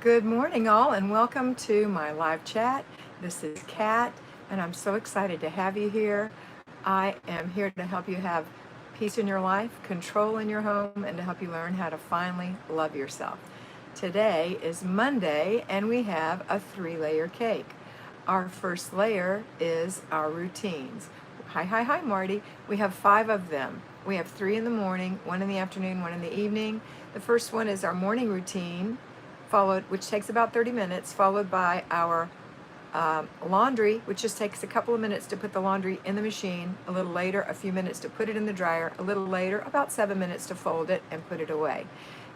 Good morning, all, and welcome to my live chat. This is Kat, and I'm so excited to have you here. I am here to help you have peace in your life, control in your home, and to help you learn how to finally love yourself. Today is Monday, and we have a 3-layer cake. Our first layer is our routines. Hi, Marty. We have 5 of them. We have 3 in the morning, 1 in the afternoon, 1 in the evening. The first one is our morning routine, which takes about 30 minutes, followed by our laundry, which just takes a couple of minutes to put the laundry in the machine, a little later, a few minutes to put it in the dryer, a little later, about 7 minutes to fold it and put it away,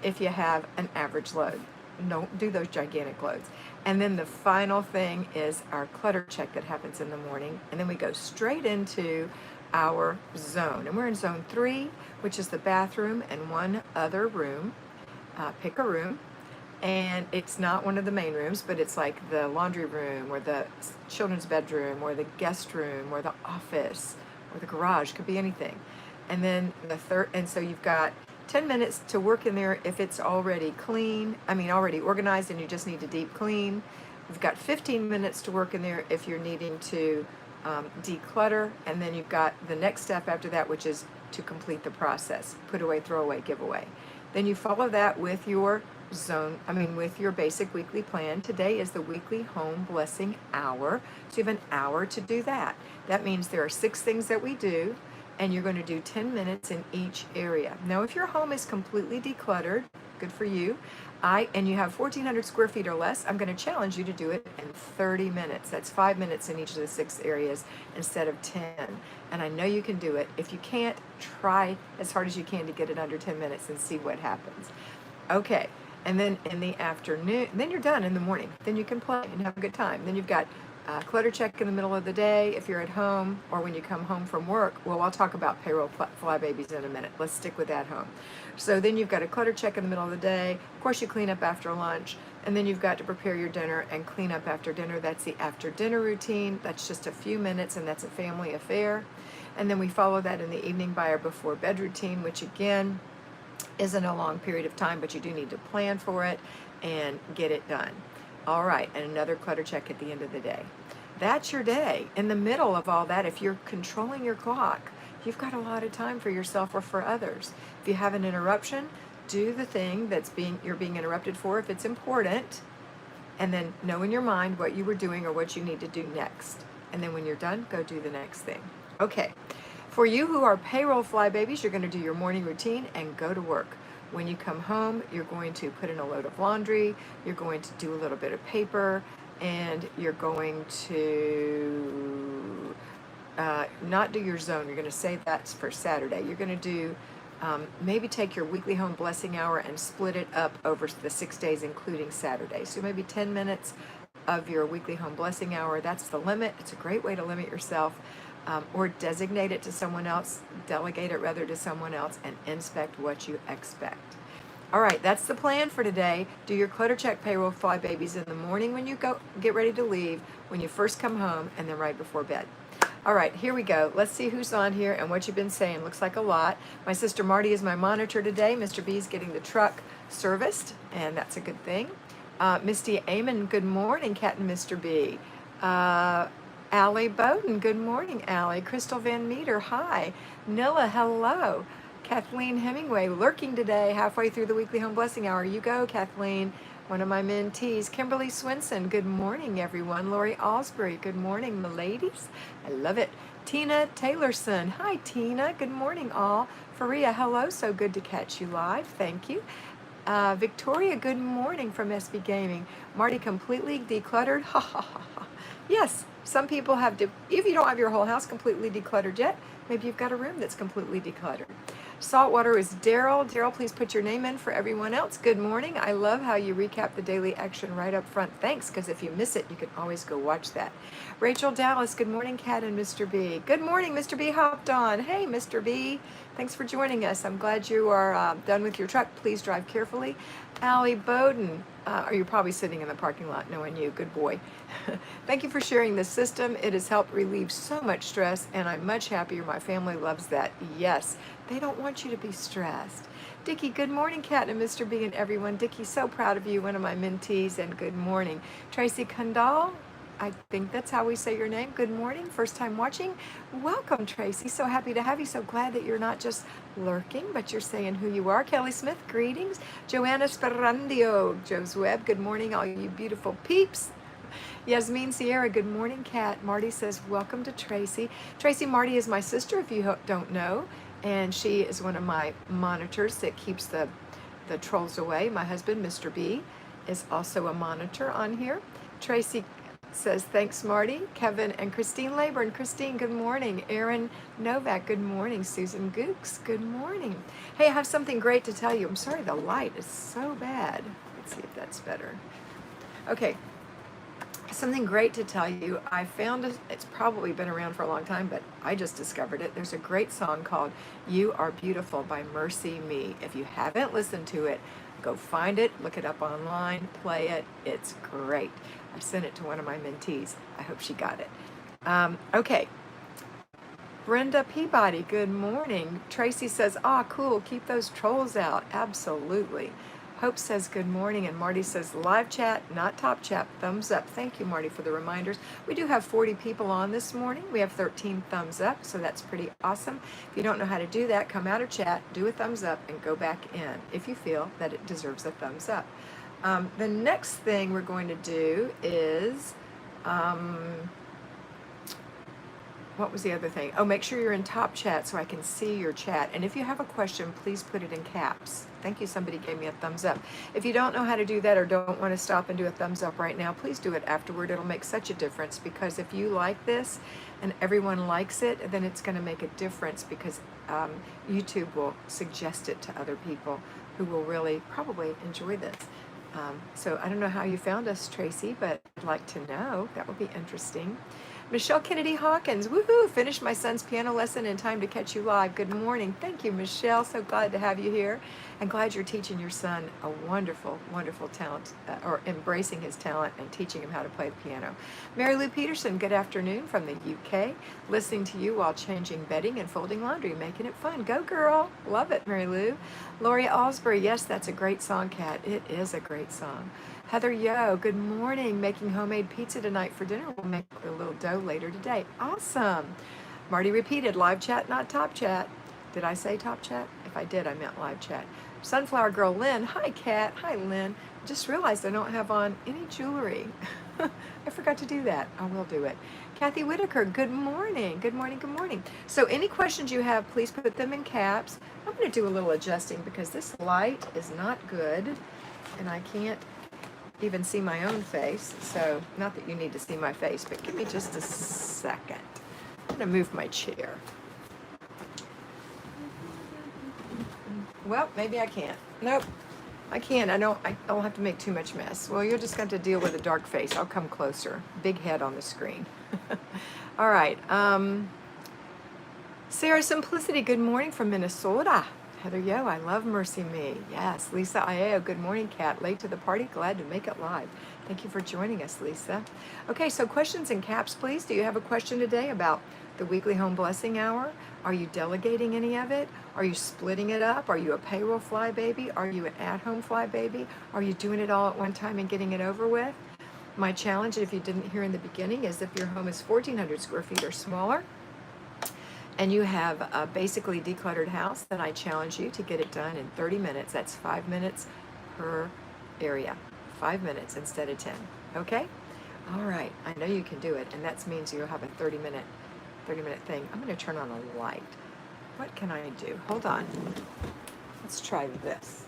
if you have an average load. Don't do those gigantic loads. And then the final thing is our clutter check that happens in the morning, and then we go straight into our zone. And we're in zone 3, which is the bathroom and one other room. Pick a room. And it's not one of the main rooms, but it's like the laundry room or the children's bedroom or the guest room or the office or the garage, could be anything. And then and so you've got 10 minutes to work in there if it's already already organized and you just need to deep clean. You've got 15 minutes to work in there if you're needing to declutter, and then you've got the next step after that, which is to complete the process: put away, throw away, give away. Then you follow that with your with your basic weekly plan. Today is the weekly home blessing hour, so you have an hour to do that. That means there are 6 things that we do, and you're going to do 10 minutes in each area. Now, if your home is completely decluttered, good for you. And you have 1,400 square feet or less, I'm going to challenge you to do it in 30 minutes. That's 5 minutes in each of the 6 areas instead of 10. And I know you can do it. If you can't, try as hard as you can to get it under 10 minutes and see what happens. Okay. And then in the afternoon, then you're done in the morning. Then you can play and have a good time. Then you've got clutter check in the middle of the day if you're at home or when you come home from work. Well, I'll talk about payroll flybabies in a minute. Let's stick with that home. So then you've got a clutter check in the middle of the day. Of course, you clean up after lunch. And then you've got to prepare your dinner and clean up after dinner. That's the after dinner routine. That's just a few minutes, and that's a family affair. And then we follow that in the evening by our before bed routine, which again isn't a long period of time, but you do need to plan for it and get it done. All right, and another clutter check at the end of the day. That's your day. In the middle of all that, if you're controlling your clock, you've got a lot of time for yourself or for others. If you have an interruption, do the thing you're being interrupted for if it's important, and then know in your mind what you were doing or what you need to do next. And then when you're done, go do the next thing. Okay. For you who are payroll flybabies, you're going to do your morning routine and go to work. When you come home, you're going to put in a load of laundry, you're going to do a little bit of paper, and you're going to not do your zone. You're going to save that for Saturday. You're going to do maybe take your weekly home blessing hour and split it up over the 6 days, including Saturday. So maybe 10 minutes of your weekly home blessing hour. That's the limit. It's a great way to limit yourself. Or designate it to someone else, delegate it rather to someone else, and inspect what you expect. All right, that's the plan for today. Do your clutter check payroll flybabies in the morning when you go get ready to leave, when you first come home, and then right before bed. All right, here we go. Let's see who's on here and what you've been saying. Looks like a lot. My sister Marty is my monitor today. Mr. B is getting the truck serviced, and that's a good thing. Misty Amon, good morning, Kat and Mr. B. Allie Bowden, good morning, Allie. Crystal Van Meter, hi. Nilla, hello. Kathleen Hemingway, lurking today, halfway through the weekly home blessing hour. You go, Kathleen, one of my mentees. Kimberly Swinson, good morning, everyone. Lori Osbury, good morning, my ladies. I love it. Tina Taylorson, hi, Tina. Good morning, all. Faria, hello. So good to catch you live. Thank you. Victoria, good morning from SB Gaming. Marty, completely decluttered. Ha ha ha ha. Yes, some people have to. If you don't have your whole house completely decluttered yet, maybe you've got a room that's completely decluttered. Saltwater is Daryl. Daryl, please put your name in for everyone else. Good morning. I love how you recap the daily action right up front. Thanks, because if you miss it, you can always go watch that. Rachel Dallas, good morning, Kat and Mr. B. Good morning, Mr. B hopped on. Hey, Mr. B. Thanks for joining us. I'm glad you are done with your truck. Please drive carefully. Allie Bowden, or you're probably sitting in the parking lot knowing you. Good boy. Thank you for sharing this system. It has helped relieve so much stress, and I'm much happier. My family loves that. Yes, they don't want you to be stressed. Dickie, good morning, Kat and Mr. B and everyone. Dickie, so proud of you, one of my mentees, and good morning. Tracy Kandal, I think that's how we say your name. Good morning, first time watching. Welcome, Tracy. So happy to have you. So glad that you're not just lurking, but you're saying who you are. Kelly Smith, greetings. Joanna Sperandio, Joe's Web, good morning, all you beautiful peeps. Yasmin Sierra, good morning, Kat. Marty says, welcome to Tracy. Tracy, Marty is my sister, if you don't know, and she is one of my monitors that keeps the trolls away. My husband, Mr. B, is also a monitor on here. Tracy says, thanks, Marty. Kevin and Christine Laburn. Christine, good morning. Aaron Novak, good morning. Susan Gooks, good morning. Hey, I have something great to tell you. I'm sorry, the light is so bad. Let's see if that's better. Okay, something great to tell you. I found it, it's probably been around for a long time, but I just discovered it. There's a great song called You Are Beautiful by Mercy Me. If you haven't listened to it, go find it, look it up online, play it. It's great. I sent it to one of my mentees. I hope she got it. Okay. Brenda Peabody, good morning. Tracy says, cool, keep those trolls out. Absolutely. Hope says good morning, and Marty says live chat, not top chat, thumbs up. Thank you, Marty, for the reminders. We do have 40 people on this morning. We have 13 thumbs up, so that's pretty awesome. If you don't know how to do that, come out of chat, do a thumbs up, and go back in if you feel that it deserves a thumbs up. The next thing we're going to do is, what was the other thing? Oh, make sure you're in top chat so I can see your chat. And if you have a question, please put it in caps. Thank you, somebody gave me a thumbs up. If you don't know how to do that or don't want to stop and do a thumbs up right now, please do it afterward. It'll make such a difference, because if you like this and everyone likes it, then it's going to make a difference, because YouTube will suggest it to other people who will really probably enjoy this. So I don't know how you found us, Tracy, but I'd like to know. That would be interesting. Michelle Kennedy Hawkins, woohoo, finished my son's piano lesson in time to catch you live. Good morning. Thank you, Michelle. So glad to have you here. And glad you're teaching your son a wonderful, wonderful talent, or embracing his talent and teaching him how to play the piano. Mary Lou Peterson, good afternoon from the UK. Listening to you while changing bedding and folding laundry, making it fun. Go, girl. Love it, Mary Lou. Lori Alsbury, yes, that's a great song, Kat. It is a great song. Heather Yo, good morning. Making homemade pizza tonight for dinner. We'll make a little dough later today. Awesome. Marty repeated, live chat, not top chat. Did I say top chat? If I did, I meant live chat. Sunflower Girl Lynn, hi Kat. Hi Lynn. Just realized I don't have on any jewelry. I forgot to do that. I will do it. Kathy Whitaker, good morning. Good morning, good morning. So any questions you have, please put them in caps. I'm going to do a little adjusting because this light is not good and I can't even see my own face. So not that you need to see my face, but give me just a second. I'm going to move my chair. Well, maybe I can't. Nope, I can't. I'll have to make too much mess. Well, you're just going to deal with a dark face. I'll come closer. Big head on the screen. All right. Sarah Simplicity, good morning from Minnesota. Heather Yo, I love Mercy Me. Yes. Lisa Iao, good morning, Kat. Late to the party, glad to make it live. Thank you for joining us, Lisa. Okay, so questions in caps, please. Do you have a question today about the weekly home blessing hour? Are you delegating any of it? Are you splitting it up? Are you a payroll fly baby? Are you an at-home fly baby? Are you doing it all at one time and getting it over with? My challenge, if you didn't hear in the beginning, is if your home is 1,400 square feet or smaller, and you have a basically decluttered house, then I challenge you to get it done in 30 minutes. That's 5 minutes per area. 5 minutes instead of 10. Okay? All right. I know you can do it, and that means you'll have a 30-minute thing. I'm going to turn on a light. What can I do? Hold on. Let's try this.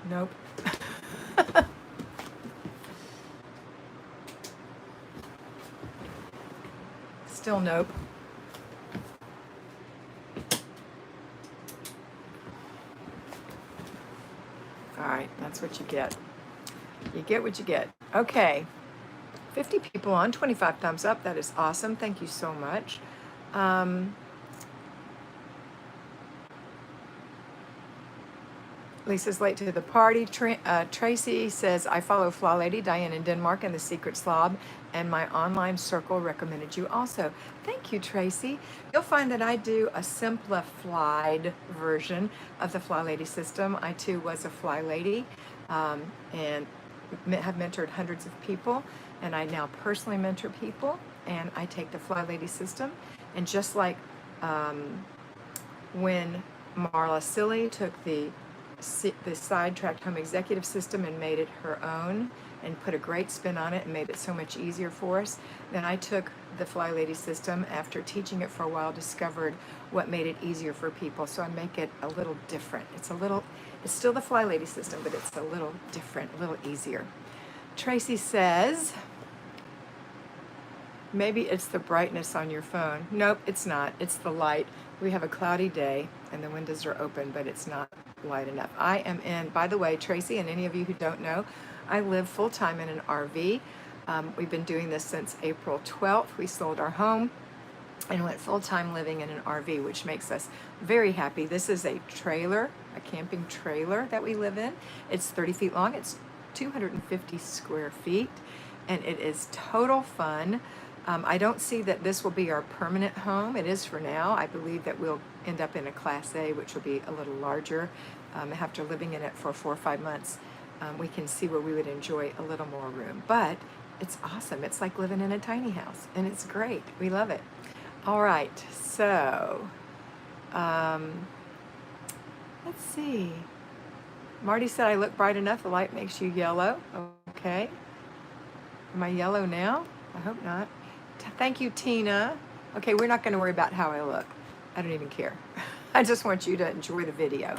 Nope. Still nope. All right, that's what you get. You get what you get. Okay. 50 people on, 25 thumbs up. That is awesome. Thank you so much. Lisa's late to the party. Tracy says, I follow Flylady, Diane in Denmark, and The Secret Slob, and my online circle recommended you also. Thank you, Tracy. You'll find that I do a simplified version of the Flylady system. I too was a Flylady, and have mentored hundreds of people, and I now personally mentor people, and I take the Flylady system, and just like when Marla Silly took the sidetracked home executive system and made it her own and put a great spin on it and made it so much easier for us, then I took the Flylady system, after teaching it for a while, discovered what made it easier for people. So I make it a little different. It's still the Flylady system, but it's a little different, a little easier. Tracy says, maybe it's the brightness on your phone. Nope, it's not. It's the light. We have a cloudy day and the windows are open, but it's not light enough. I am in, by the way, Tracy, and any of you who don't know, I live full-time in an RV. We've been doing this since April 12th. We sold our home and went full-time living in an RV, which makes us very happy. This is a trailer, a camping trailer that we live in. It's 30 feet long. It's 250 square feet, and it is total fun. I don't see that this will be our permanent home. It is for now. I believe that we'll end up in a Class A, which will be a little larger. After living in it for 4 or 5 months, we can see where we would enjoy a little more room. But it's awesome. It's like living in a tiny house, and it's great. We love it. All right, so let's see. Marty said, I look bright enough. The light makes you yellow. Okay. Am I yellow now? I hope not. Thank you, Tina. Okay, we're not going to worry about how I look. I don't even care. I just want you to enjoy the video.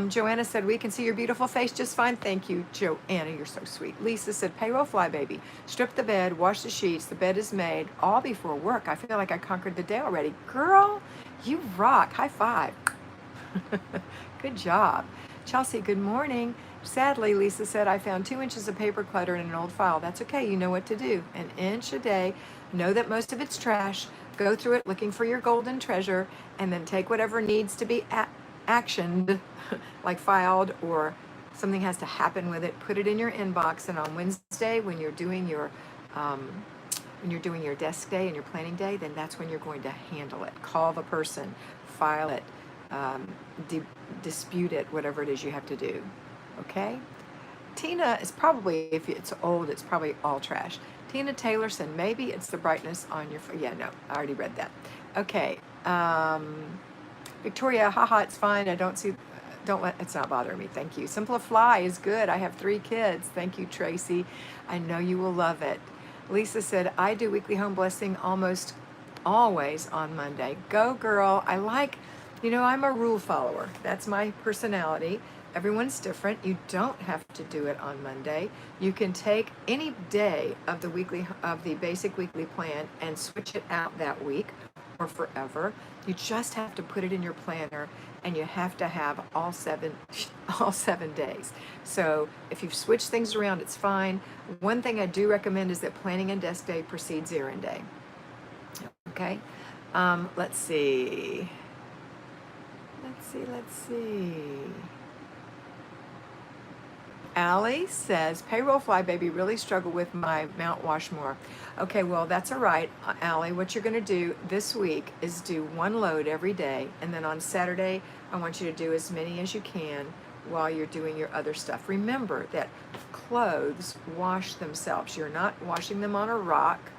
Joanna said, we can see your beautiful face just fine. Thank you, Joanna. You're so sweet. Lisa said, payroll fly baby. Strip the bed, wash the sheets. The bed is made all before work. I feel like I conquered the day already. Girl, you rock. High five. Good job. Chelsea, good morning. Sadly, Lisa said, I found 2 inches of paper clutter in an old file. That's okay. You know what to do. An inch a day. Know that most of it's trash. Go through it looking for your golden treasure, and then take whatever needs to be actioned, like filed, or something has to happen with it. Put it in your inbox, and on Wednesday, when you're doing your desk day and your planning day, then that's when you're going to handle it. Call the person, file it, dispute it, whatever it is you have to do. Okay? Tina is probably, if it's old, it's probably all trash. Tina Taylorson, maybe it's the brightness on your phone. Yeah, no, I already read that. Okay. Victoria, haha, it's fine. It's not bothering me. Thank you. Simplify is good. I have 3 kids. Thank you, Tracy. I know you will love it. Lisa said, I do weekly home blessing almost always on Monday. Go, girl. I'm a rule follower. That's my personality. Everyone's different. You don't have to do it on Monday. You can take any day of the basic weekly plan and switch it out that week or forever. You just have to put it in your planner, and you have to have all 7 days. So if you've switched things around, it's fine. One thing I do recommend is that planning and desk day precedes errand day. Okay. Let's see. Allie says, payroll fly baby, really struggle with my Mount Washmore. Okay, well, that's all right, Allie. What you're going to do this week is do 1 load every day, and then on Saturday, I want you to do as many as you can while you're doing your other stuff. Remember that clothes wash themselves. You're not washing them on a rock.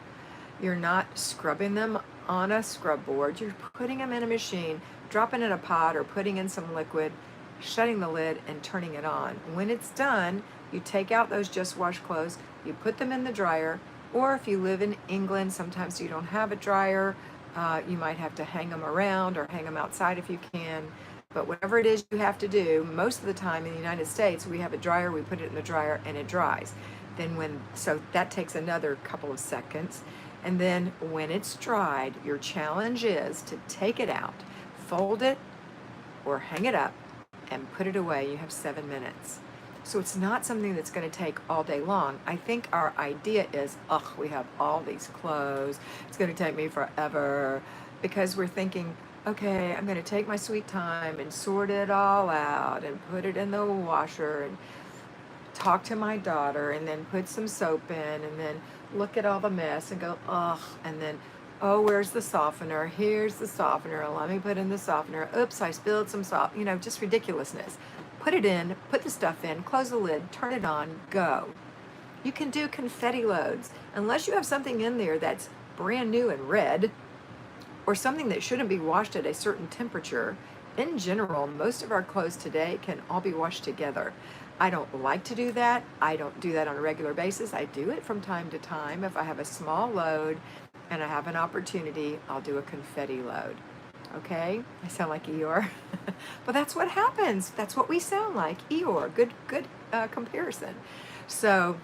You're not scrubbing them on a scrub board. You're putting them in a machine, dropping in a pot, or putting in some liquid, shutting the lid and turning it on. When it's done, you take out those just washed clothes, you put them in the dryer, or if you live in England, sometimes you don't have a dryer, you might have to hang them around or hang them outside if you can. But whatever it is you have to do, most of the time in the United States, we have a dryer, we put it in the dryer and it dries. So that takes another couple of seconds. And then when it's dried, your challenge is to take it out, fold it, or hang it up, and put it away. You have 7 minutes. So it's not something that's going to take all day long. I think our idea is, ugh, we have all these clothes. It's going to take me forever, because we're thinking, okay, I'm going to take my sweet time and sort it all out and put it in the washer and talk to my daughter and then put some soap in and then look at all the mess and go, ugh, and then, oh, where's the softener? Here's the softener. Let me put in the softener. Oops, I spilled some salt. Just ridiculousness. Put it in, put the stuff in, close the lid, turn it on, go. You can do confetti loads. Unless you have something in there that's brand new and red, or something that shouldn't be washed at a certain temperature. In general, most of our clothes today can all be washed together. I don't like to do that. I don't do that on a regular basis. I do it from time to time. If I have a small load and I have an opportunity, I'll do a confetti load. Okay? I sound like Eeyore. But that's what happens. That's what we sound like. Eeyore. Good comparison. So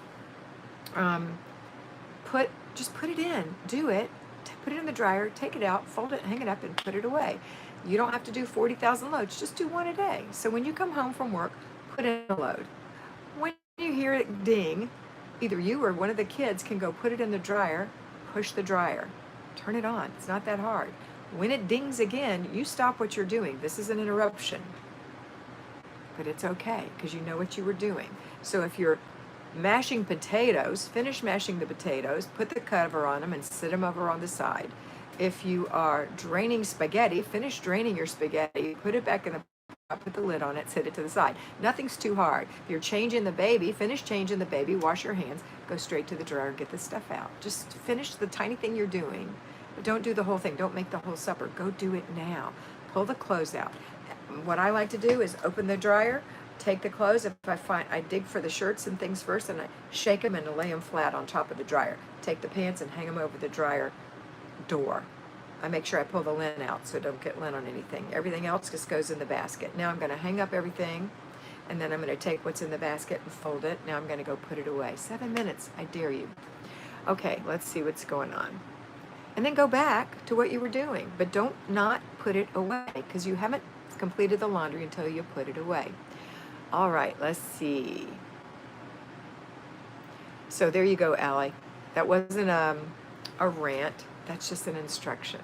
just put it in. Do it. Put it in the dryer, take it out, fold it, hang it up, and put it away. You don't have to do 40,000 loads. Just do one a day. So when you come home from work, put in a load. When you hear it ding, either you or one of the kids can go put it in the dryer, push the dryer, turn it on. It's not that hard. When it dings again, you stop what you're doing. This is an interruption. But it's okay because you know what you were doing. So if you're mashing potatoes, finish mashing the potatoes, put the cover on them and sit them over on the side. If you are draining spaghetti, finish draining your spaghetti, put it back in the pot, put the lid on it, set it to the side. Nothing's too hard. If you're changing the baby, finish changing the baby, wash your hands, go straight to the dryer, get the stuff out. Just finish the tiny thing you're doing, but don't do the whole thing. Don't make the whole supper. Go do it now. Pull the clothes out. What I like to do is open the dryer, take the clothes. If I dig for the shirts and things first, and I shake them and lay them flat on top of the dryer. Take the pants and hang them over the dryer door. I make sure I pull the lint out so it don't get lint on anything. Everything else just goes in the basket. Now I'm going to hang up everything, and then I'm going to take what's in the basket and fold it. Now I'm going to go put it away. 7 minutes, I dare you. Okay, let's see what's going on. And then go back to what you were doing, but don't not put it away, because you haven't completed the laundry until you put it away. All right, let's see. So there you go, Allie. That wasn't a rant. That's just an instruction.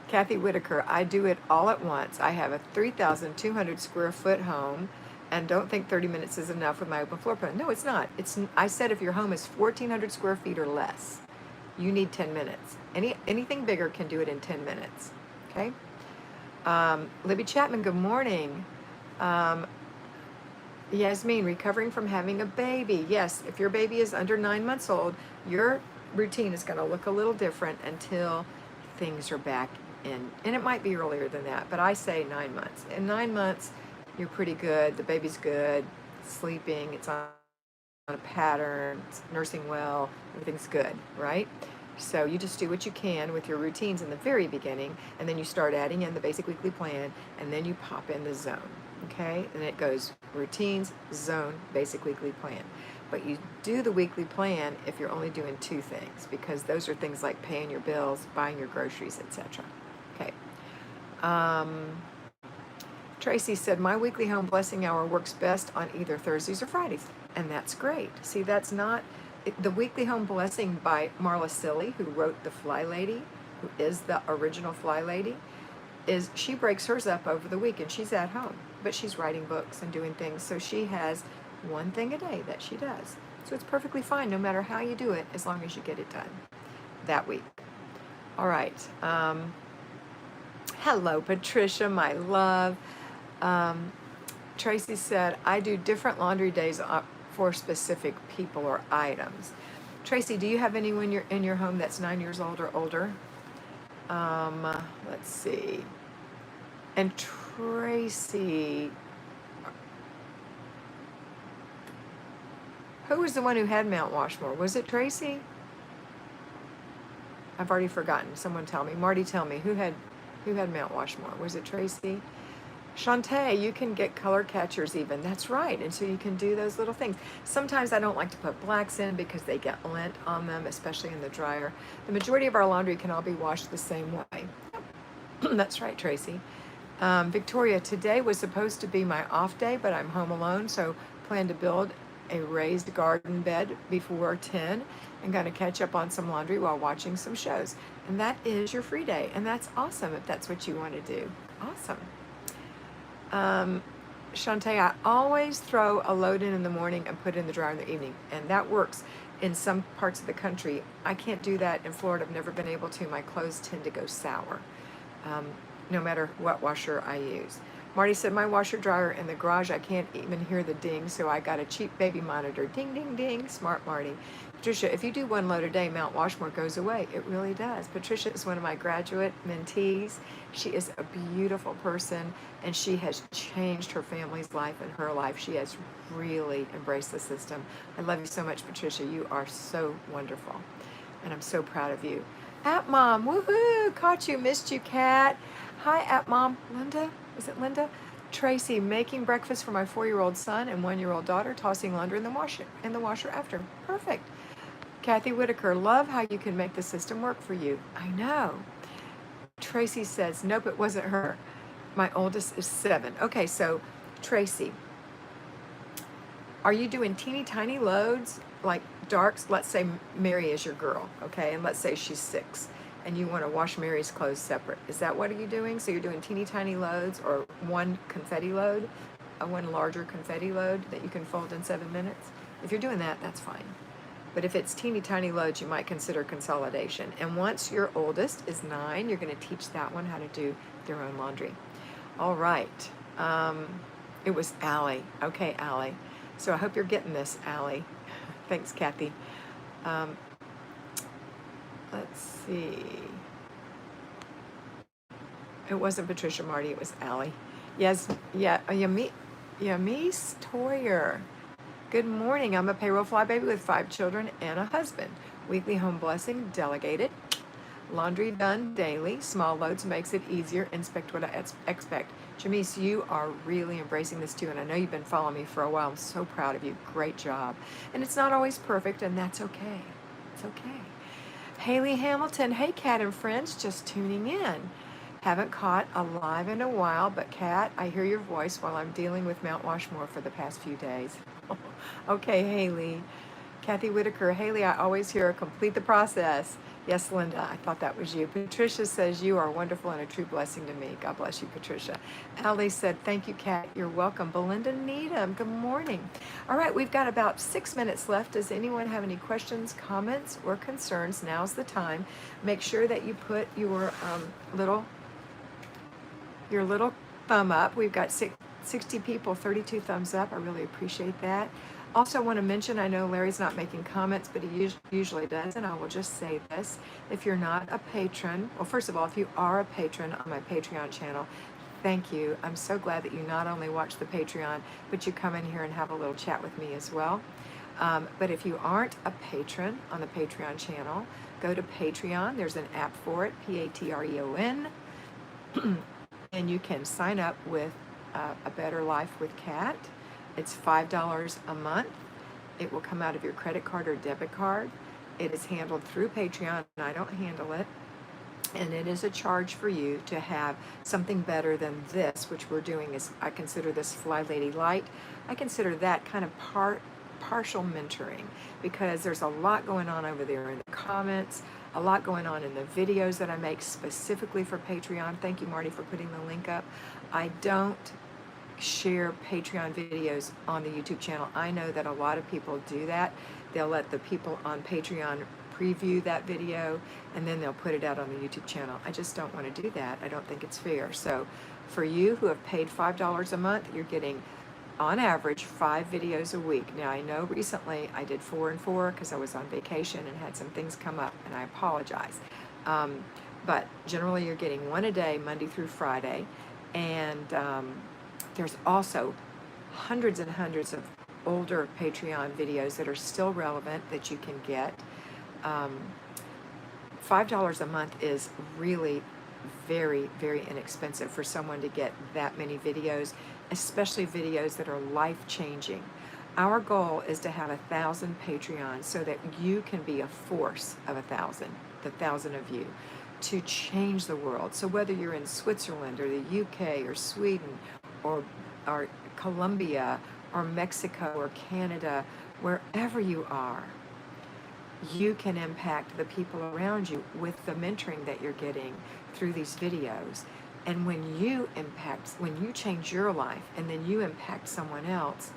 Kathy Whitaker, I do it all at once. I have a 3,200 square foot home and don't think 30 minutes is enough with my open floor plan. No, it's not. I said if your home is 1,400 square feet or less, you need 10 minutes. Anything bigger can do it in 10 minutes. Okay? Libby Chapman, good morning. Yasmin, recovering from having a baby. Yes, if your baby is under 9 months old, your routine is going to look a little different until things are back in. And it might be earlier than that, but I say 9 months. In 9 months, you're pretty good. The baby's good, sleeping, it's on a pattern, it's nursing well, everything's good, right? So you just do what you can with your routines in the very beginning, and then you start adding in the basic weekly plan, and then you pop in the zone. Okay, and it goes routines, zone, basic weekly plan. But you do the weekly plan if you're only doing 2 things, because those are things like paying your bills, buying your groceries, etc. Okay. Tracy said, my weekly home blessing hour works best on either Thursdays or Fridays. And that's great. See, that's not, the weekly home blessing by Marla Silly, who wrote the Flylady, who is the original Flylady, is she breaks hers up over the week and she's at home, but she's writing books and doing things. So she has 1 thing a day that she does. So it's perfectly fine no matter how you do it, as long as you get it done that week. All right. Hello, Patricia, my love. Tracy said, I do different laundry days for specific people or items. Tracy, do you have anyone in your home that's 9 years old or older? Let's see. And Tracy, who was the one who had Mount Washmore? Was it Tracy? I've already forgotten. Someone tell me. Marty, tell me. Who had Mount Washmore? Was it Tracy? Shantae, you can get color catchers even. That's right. And so you can do those little things. Sometimes I don't like to put blacks in because they get lint on them, especially in the dryer. The majority of our laundry can all be washed the same way. That's right, Tracy. Victoria, today was supposed to be my off day, but I'm home alone, so plan to build a raised garden bed before 10 and going to catch up on some laundry while watching some shows. And that is your free day. And that's awesome if that's what you want to do. Awesome. Shantae, I always throw a load in the morning and put it in the dryer in the evening. And that works in some parts of the country. I can't do that in Florida. I've never been able to. My clothes tend to go sour, no matter what washer I use. Marty said, my washer dryer in the garage, I can't even hear the ding, so I got a cheap baby monitor. Ding, ding, ding. Smart Marty. Patricia, if you do one load a day, Mount Washmore goes away. It really does. Patricia is one of my graduate mentees. She is a beautiful person, and she has changed her family's life and her life. She has really embraced the system. I love you so much, Patricia. You are so wonderful, and I'm so proud of you. App Mom, woohoo! Caught you, missed you, Kat. Hi, App Mom. Linda? Is it Linda? Tracy, making breakfast for my 4-year-old son and 1-year-old daughter, tossing laundry in the washer after. Perfect. Kathy Whitaker, love how you can make the system work for you. I know. Tracy says, nope, it wasn't her. My oldest is 7. Okay, so Tracy, are you doing teeny tiny loads like darks? Let's say Mary is your girl, okay? And let's say she's 6 and you want to wash Mary's clothes separate. Is that what are you doing? So you're doing teeny tiny loads, or one confetti load, one larger confetti load that you can fold in 7 minutes? If you're doing that, that's fine. But if it's teeny tiny loads, you might consider consolidation. And once your oldest is 9, you're going to teach that one how to do their own laundry. All right. It was Allie. Okay, Allie. So I hope you're getting this, Allie. Thanks, Kathy. Let's see. It wasn't Patricia, Marty. It was Allie. Yes. Yeah. Yamis Toyer. Good morning. I'm a payroll fly baby with 5 children and a husband. Weekly home blessing delegated. Laundry done daily. Small loads makes it easier. Inspect what I expect. Jamise, you are really embracing this too, and I know you've been following me for a while. I'm so proud of you. Great job. And it's not always perfect, and that's okay. It's okay. Haley Hamilton, hey Kat and friends, just tuning in. Haven't caught a live in a while, but Kat, I hear your voice while I'm dealing with Mount Washmore for the past few days. Okay, Haley. Kathy Whitaker, Haley, I always hear complete the process. Yes, Linda, I thought that was you. Patricia says you are wonderful and a true blessing to me. God bless you, Patricia. Allie said, thank you, Kat. You're welcome. Belinda Needham, good morning. All right, we've got about 6 minutes left. Does anyone have any questions, comments, or concerns? Now's the time. Make sure that you put your little thumb up. We've got 60 people, 32 thumbs up. I really appreciate that. Also, I want to mention, I know Larry's not making comments, but he usually does, and I will just say this. If you're not a patron, well, first of all, if you are a patron on my Patreon channel, thank you. I'm so glad that you not only watch the Patreon, but you come in here and have a little chat with me as well. But if you aren't a patron on the Patreon channel, go to Patreon. There's an app for it, Patreon, and you can sign up with A Better Life with Kat. It's $5 a month. It will come out of your credit card or debit card. It is handled through Patreon, and I don't handle it. And it is a charge for you to have something better than this, which we're doing is, I consider this Flylady Light. I consider that kind of partial mentoring, because there's a lot going on over there in the comments, a lot going on in the videos that I make specifically for Patreon. Thank you, Marty, for putting the link up. I don't share Patreon videos on the YouTube channel. I know that a lot of people do that. They'll let the people on Patreon preview that video and then they'll put it out on the YouTube channel. I just don't want to do that. I don't think it's fair. So for you who have paid $5 a month, you're getting on average 5 videos a week. Now I know recently I did 4 and 4 because I was on vacation and had some things come up, and I apologize. But generally you're getting 1 a day, Monday through Friday. And there's also hundreds and hundreds of older Patreon videos that are still relevant that you can get. $5 a month is really very, very inexpensive for someone to get that many videos, especially videos that are life-changing. Our goal is to have 1,000 Patreons so that you can be a force of 1,000, the 1,000 of you, to change the world. So whether you're in Switzerland or the UK or Sweden or Colombia or Mexico or Canada, wherever you are, you can impact the people around you with the mentoring that you're getting through these videos. And when you change your life and then you impact someone else,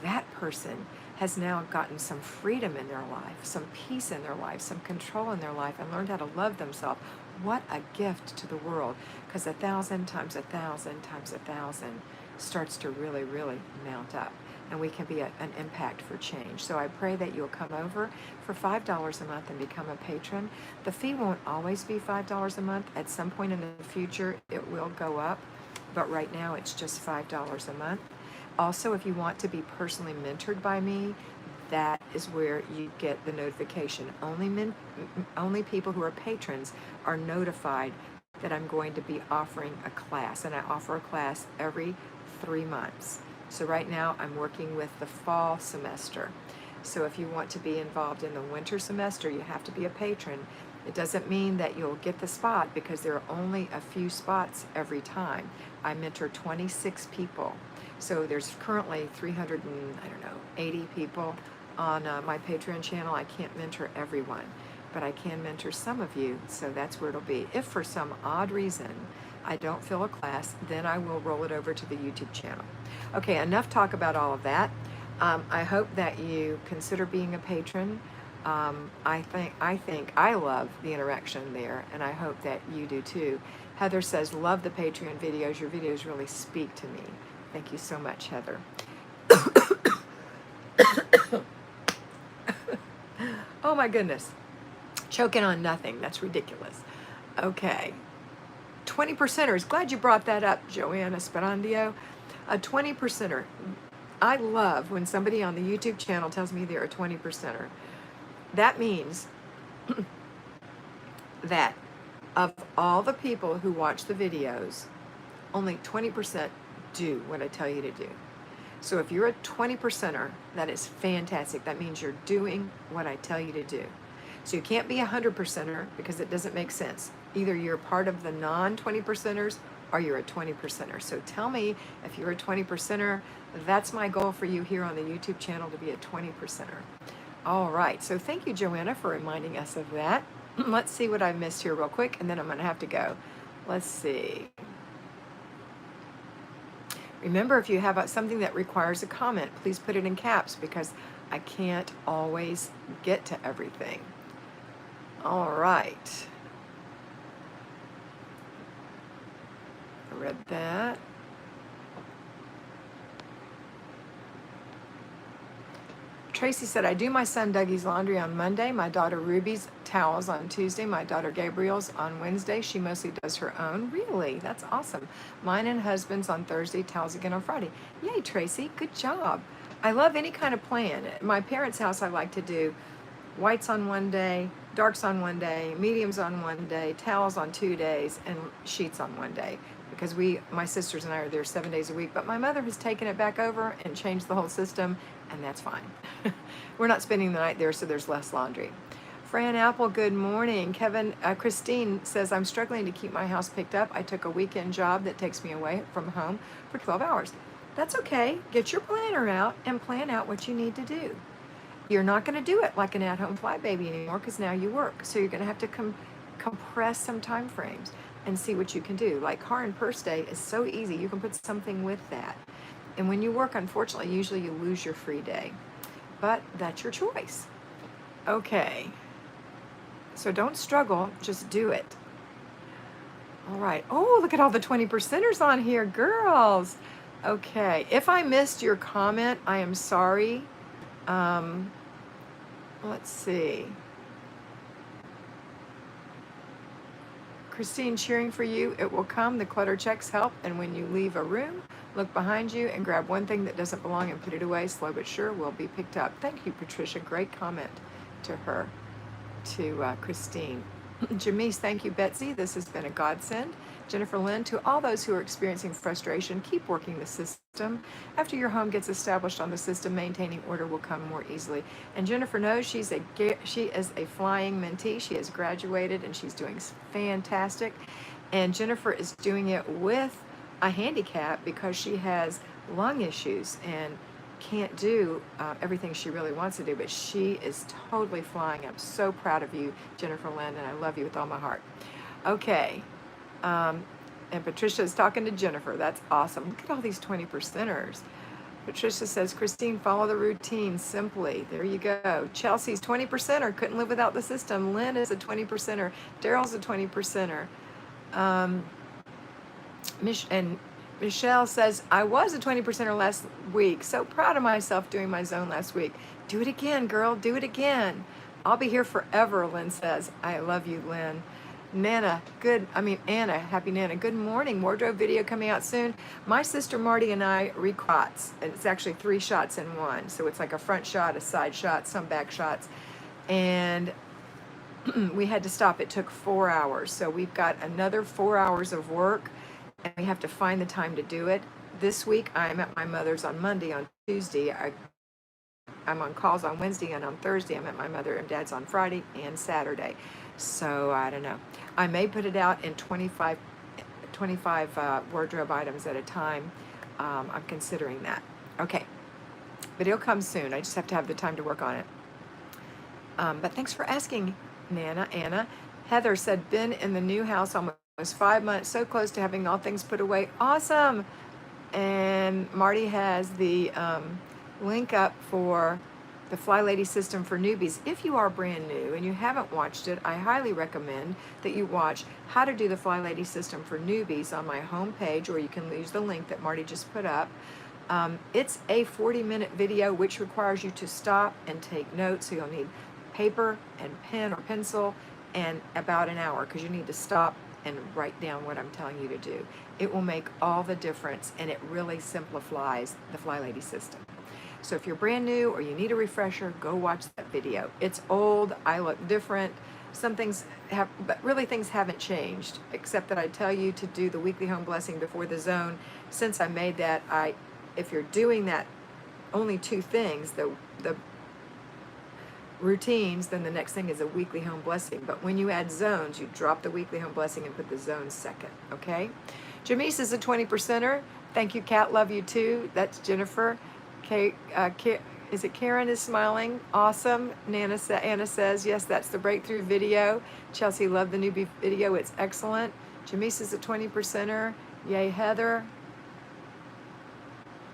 that person has now gotten some freedom in their life, some peace in their life, some control in their life, and learned how to love themselves. What a gift to the world, because 1,000 times 1,000 times 1,000 starts to really, really mount up, and we can be an impact for change. So I pray that you'll come over for $5 a month and become a patron. The fee won't always be $5 a month. At some point in the future, it will go up, but right now it's just $5 a month. Also, if you want to be personally mentored by me, that is where you get the notification. Only people who are patrons are notified that I'm going to be offering a class, and I offer a class every 3 months. So right now I'm working with the fall semester. So if you want to be involved in the winter semester, you have to be a patron. It doesn't mean that you'll get the spot, because there are only a few spots every time. I mentor 26 people. So there's currently 380 people on my Patreon channel. I can't mentor everyone, but I can mentor some of you, so that's where it'll be. If for some odd reason I don't fill a class, then I will roll it over to the YouTube channel. Okay, enough talk about all of that. I hope that you consider being a patron. I love the interaction there, and I hope that you do too. Heather says, love the Patreon videos. Your videos really speak to me. Thank you so much, Heather. Oh my goodness. Choking on nothing. That's ridiculous. Okay. 20 percenters. Glad you brought that up, Joanna Sperandio. A 20 percenter. I love when somebody on the YouTube channel tells me they're a 20 percenter. That means that of all the people who watch the videos, only 20% do what I tell you to do. So if you're a 20 percenter, that is fantastic. That means you're doing what I tell you to do. So you can't be a 100 percenter, because it doesn't make sense. Either you're part of the non-20 percenters or you're a 20 percenter. So tell me if you're a 20 percenter. That's my goal for you here on the YouTube channel, to be a 20 percenter. All right, so thank you, Joanna, for reminding us of that. Let's see what I missed here real quick, and then I'm going to have to go. Let's see. Remember, if you have something that requires a comment, please put it in caps, because I can't always get to everything. All right. I read that. Tracy said, I do my son Dougie's laundry on Monday, my daughter Ruby's towels on Tuesday, my daughter Gabriel's on Wednesday. She mostly does her own. Really? That's awesome. Mine and husband's on Thursday, towels again on Friday. Yay, Tracy. Good job. I love any kind of plan. At my parents' house, I like to do whites on one day, darks on one day, mediums on one day, towels on 2 days, and sheets on one day. Because my sisters and I are there 7 days a week, but my mother has taken it back over and changed the whole system, and that's fine. We're not spending the night there, so there's less laundry. Fran Apple, good morning. Christine says, I'm struggling to keep my house picked up. I took a weekend job that takes me away from home for 12 hours. That's okay. Get your planner out and plan out what you need to do. You're not going to do it like an at-home fly baby anymore, because now you work. So you're going to have to compress some time frames and see what you can do. Like car and purse day is so easy. You can put something with that. And when you work, unfortunately, usually you lose your free day. But that's your choice. Okay. So don't struggle, just do it. All right. Oh, look at all the 20 percenters on here, girls. Okay. If I missed your comment, I am sorry. Let's see. Christine, cheering for you. It will come. The clutter checks help. And when you leave a room, look behind you and grab one thing that doesn't belong and put it away. Slow but sure will be picked up. Thank you, Patricia. Great comment to her, to Christine. Jamise, thank you, Betsy. This has been a godsend. Jennifer Lynn, to all those who are experiencing frustration, keep working the system. After your home gets established on the system, maintaining order will come more easily. And Jennifer knows she is a flying mentee. She has graduated and she's doing fantastic. And Jennifer is doing it with a handicap because she has lung issues, and can't do everything she really wants to do, but she is totally flying. I'm so proud of you, Jennifer Lynn, and I love you with all my heart. Okay. And Patricia is talking to Jennifer. That's awesome. Look at all these 20%ers. Patricia says, Christine, follow the routine simply. There you go. Chelsea's 20%er. Couldn't live without the system. Lynn is a 20%er. Daryl's a 20%er. And Michelle says, I was a 20%er last week. So proud of myself doing my zone last week. Do it again, girl. Do it again. I'll be here forever, Lynn says. I love you, Lynn. Anna, happy Nana. Good morning. Wardrobe video coming out soon. My sister Marty and I recots, and it's actually 3 shots in one. So it's like a front shot, a side shot, some back shots. And we had to stop. It took 4 hours. So we've got another 4 hours of work, and we have to find the time to do it. This week, I'm at my mother's on Monday. On Tuesday, I'm on calls on Wednesday, and on Thursday, I'm at my mother and dad's on Friday and Saturday. So I don't know. I may put it out in 25 wardrobe items at a time. I'm considering that. Okay. But it'll come soon. I just have to have the time to work on it. But thanks for asking, Anna. Heather said, been in the new house almost 5 months, so close to having all things put away. Awesome. And Marty has the link up for the Flylady system for newbies. If you are brand new and you haven't watched it, I highly recommend that you watch how to do the Flylady system for newbies on my homepage, or you can use the link that Marty just put up. It's a 40-minute video which requires you to stop and take notes. So you'll need paper and pen or pencil, and about an hour, because you need to stop and write down what I'm telling you to do. It will make all the difference, and it really simplifies the Flylady system. So if you're brand new or you need a refresher, go watch that video. It's old, I look different. Some things have, but really things haven't changed, except that I tell you to do the weekly home blessing before the zone. Since I made that, if you're doing that, only 2 things, the routines, then the next thing is a weekly home blessing. But when you add zones, you drop the weekly home blessing and put the zones second, okay? Jamise is a 20%er. Thank you, Kat, love you too. That's Jennifer. Is it Karen is smiling? Awesome. Anna says, yes, that's the breakthrough video. Chelsea loved the newbie video. It's excellent. Jamise is a 20%er. Yay, Heather.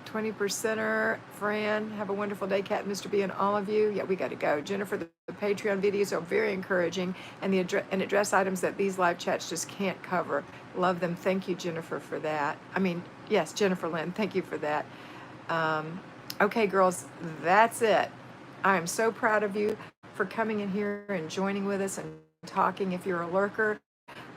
20%er. Fran, have a wonderful day, Kat and Mr. B, and all of you. Yeah, we got to go. Jennifer, the Patreon videos are very encouraging, and the address items that these live chats just can't cover. Love them. Thank you, Jennifer, for that. Yes, Jennifer Lynn, thank you for that. Okay, girls, that's it. I am so proud of you for coming in here and joining with us and talking. If you're a lurker,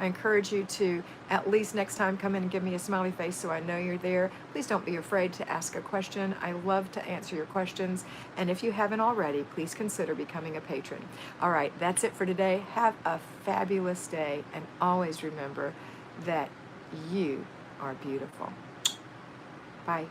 I encourage you to, at least next time, come in and give me a smiley face so I know you're there. Please don't be afraid to ask a question. I love to answer your questions. And if you haven't already, please consider becoming a patron. All right, that's it for today. Have a fabulous day, and always remember that you are beautiful. Bye.